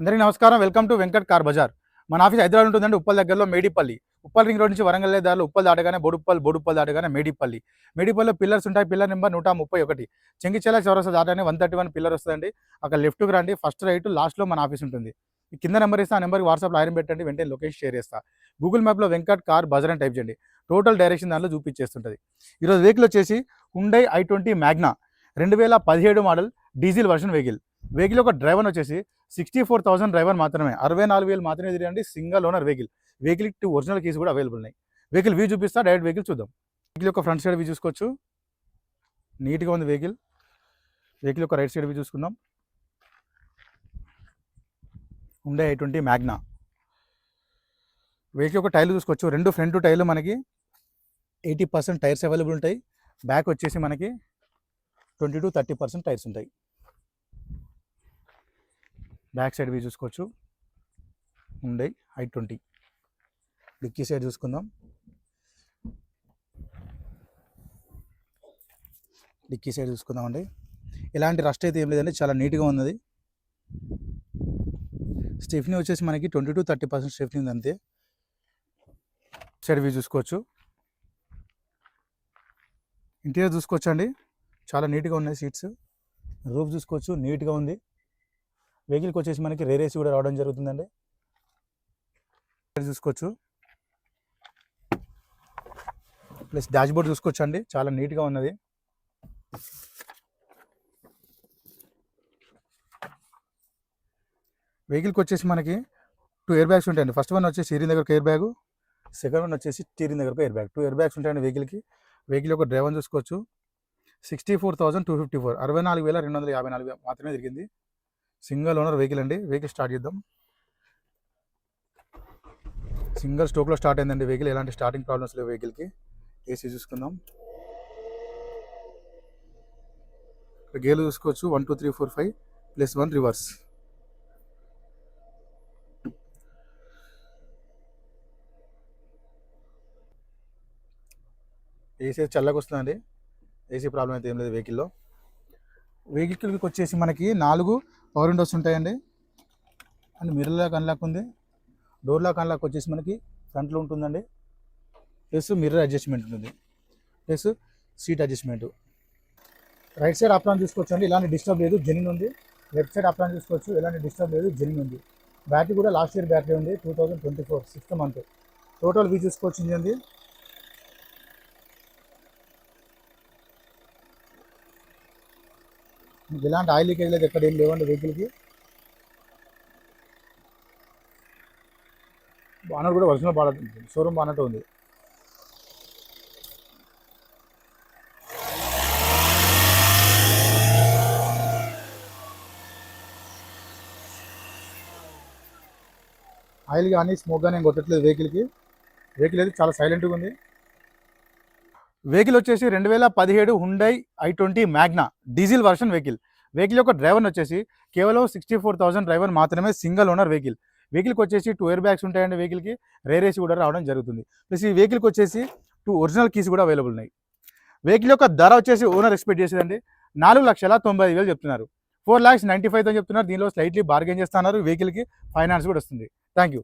అందరికీ నమస్కారం. Welcome to Venkat car Bazaar. మన ఆఫీస్ హైదరాబాద్ ఉంటుందండి. ఉప్పల్ దగ్గరలో మేడిపల్లి. ఉప్పల్ రింగ్ రోడ్ నుంచి వరంగల్ దారిలో ఉప్పల్ దాటగానే బోడుప్పల్ దాటగానే మేడిపల్లి. మేడిపల్లిలో పిల్లర్స్ ఉంటాయి. Pillar number 131. చెంగిచెల చౌరస్తా దాటగానే 131 పిల్లర్ వస్తుందండి. అక్కడ లెఫ్ట్కి రండి, ఫస్ట్ రైట్, లాస్ట్లో మన ఆఫీస్ ఉంటుంది. ఈ కింద నెంబర్ ఇస్తే ఆ నెంబర్కి వాట్సాప్లో ఐరన్ పెట్టండి, వెంటనే లొకేషన్ షేర్ చేస్తా. గూగుల్ మ్యాప్లో వెంకట్ కార్ బజార్ అని టైప్ చేయండి, టోటల్ డైరెక్షన్ దాంట్లో చూపించేస్తుంటుంది. ఈరోజు వెహికల్ వచ్చేసి Hyundai i20 Magna 2017 model diesel version vehicle యొక్క డ్రైవర్ వచ్చేసి 64,000 డ్రైవర్ మాత్రమే, 64,000 మాత్రమే తిరిగండి. Single owner vehicle 2 original keys కూడా అవైలబుల్ ఉన్నాయి. వెహికల్ వ్యూ చూపిస్తా, డైరెక్ట్ వెహికల్ చూద్దాం. వెహికల్ యొక్క ఫ్రంట్ సైడ్ వ్యూ చూసుకోవచ్చు, నీట్గా ఉంది వెహికల్ యొక్క రైట్ సైడ్ వ్యూ చూసుకుందాం. హుండై i20 మ్యాగ్నా వెహికల్ యొక్క టైర్లు చూసుకోవచ్చు. 2 ఫ్రంట్ టైర్లు మనకి 80% టైర్స్ అవైలబుల్ ఉంటాయి. బ్యాక్ వచ్చేసి మనకి 20 to 30% టైర్స్ ఉంటాయి. బ్యాక్ సైడ్ వ్యూ చూసుకోవచ్చు, హుండై i20. డిక్కీ సైడ్ చూసుకుందాం. అండి, ఎలాంటి రస్ట్ అయితే ఏం లేదండి, చాలా నీట్గా ఉన్నది. స్టెఫ్నీ వచ్చేసి మనకి 20 to 30% స్టెఫ్నీ ఉంది అంతే. సైడ్ వ్యూ చూసుకోవచ్చు. ఇంటీరియర్ చూసుకోవచ్చు అండి, చాలా నీట్గా ఉన్నాయి. సీట్స్, రూఫ్ చూసుకోవచ్చు, నీట్గా ఉంది. వెహికల్కి వచ్చేసి మనకి రేర్ ఏసీ కూడా రావడం జరుగుతుందండి. చూసుకోవచ్చు, ప్లస్ డాష్ బోర్డ్ చూసుకోవచ్చు అండి, చాలా నీట్గా ఉన్నది. వెహికల్కి వచ్చేసి మనకి 2 ఎయిర్ బ్యాగ్స్ ఉంటాయండి. ఫస్ట్ వన్ వచ్చేసి స్టీరింగ్ దగ్గరకు ఎయిర్ బ్యాగ్, సెకండ్ వన్ వచ్చేసి స్టీరింగ్ దగ్గరకు ఎయిర్ బ్యాగ్. 2 ఎయిర్ బ్యాగ్స్ ఉంటాయండి వెహికల్ యొక్క డ్రైవర్ చూసుకోవచ్చు. 64,254, 64,254 మాత్రమే తిరిగింది. సింగల్ ఓనర్ వెహికల్ అండి. వెహికల్ స్టార్ట్ చేద్దాం. సింగల్ స్టోక్లో స్టార్ట్ అయిందండి వెహికల్, ఎలాంటి స్టార్టింగ్ ప్రాబ్లమ్స్ లేవు వెహికల్కి. ఏసీ చూసుకుందాం. గేర్లు చూసుకోవచ్చు, 1 2 3 4 5 +1 రివర్స్. ఏసీ చల్లగా వస్తుందండి, ఏసీ ప్రాబ్లం అయితే ఏం లేదు వెహికల్కి వచ్చేసి మనకి 4 పవర్ విండోస్ ఉంటాయండి. అండ్ మిర్రర్ లాక్ అన్లాక్ ఉంది. డోర్ లాక్ అన్లాక్ వచ్చేసి మనకి ఫ్రంట్లో ఉంటుందండి. ప్లస్ మిర్రర్ అడ్జస్ట్మెంట్ ఉంటుంది, plus seat adjustment. Right side apron చూసుకోవచ్చు అండి, ఎలాంటి డిస్టర్బ్ లేదు, జెన్యూన్ ఉంది. లెఫ్ట్ సైడ్ అప్రాన్ చూసుకోవచ్చు, ఎలాంటి డిస్టర్బ్ లేదు, జెన్యూన్ ఉంది. బ్యాటరీ కూడా లాస్ట్ ఇయర్ బ్యాటరీ ఉంది, 2024 6th month. టోటల్ వ్యూ చూసుకోవచ్చు అండి. ఎలాంటి ఆయిల్ లీకేజ్ లేదు, ఎక్కడ ఏం లేవండి వెహికల్కి. బానట్ కూడా ఒరిజినల్ బానట్, షోరూమ్ బానట్ ఉంది. ఆయిల్ కానీ స్మోక్ కానీ ఏం కొట్టట్లేదు వెహికల్ అయితే చాలా సైలెంట్గా ఉంది. వెహికల్ వచ్చేసి 2017 Hyundai i20 Magna diesel version vehicle యొక్క డ్రైవర్ వచ్చేసి కేవలం 64,000 డ్రైవర్ మాత్రమే, సింగల్ ఓనర్ వెహికల్కి వచ్చేసి 2 ఎయిర్ బ్యాగ్స్ ఉంటాయండి. వెహికల్కి రేర్ ఏసీ కూడా రావడం జరుగుతుంది. ప్లస్ ఈ వెహికల్కి వచ్చేసి 2 ఒరిజినల్ కీస్ కూడా అవైలబుల్ ఉన్నాయి. వెహికల్ యొక్క ధర వచ్చేసి ఓనర్ ఎక్స్పెక్ట్ చేసేదండి 4,95,000 చెప్తున్నారు. 4,95,000 చెప్తున్నారు. దీనిలో స్లైట్లీ బార్గెన్ చేస్తున్నారు. వెహికల్కి ఫైనాన్స్ కూడా వస్తుంది. Thank you.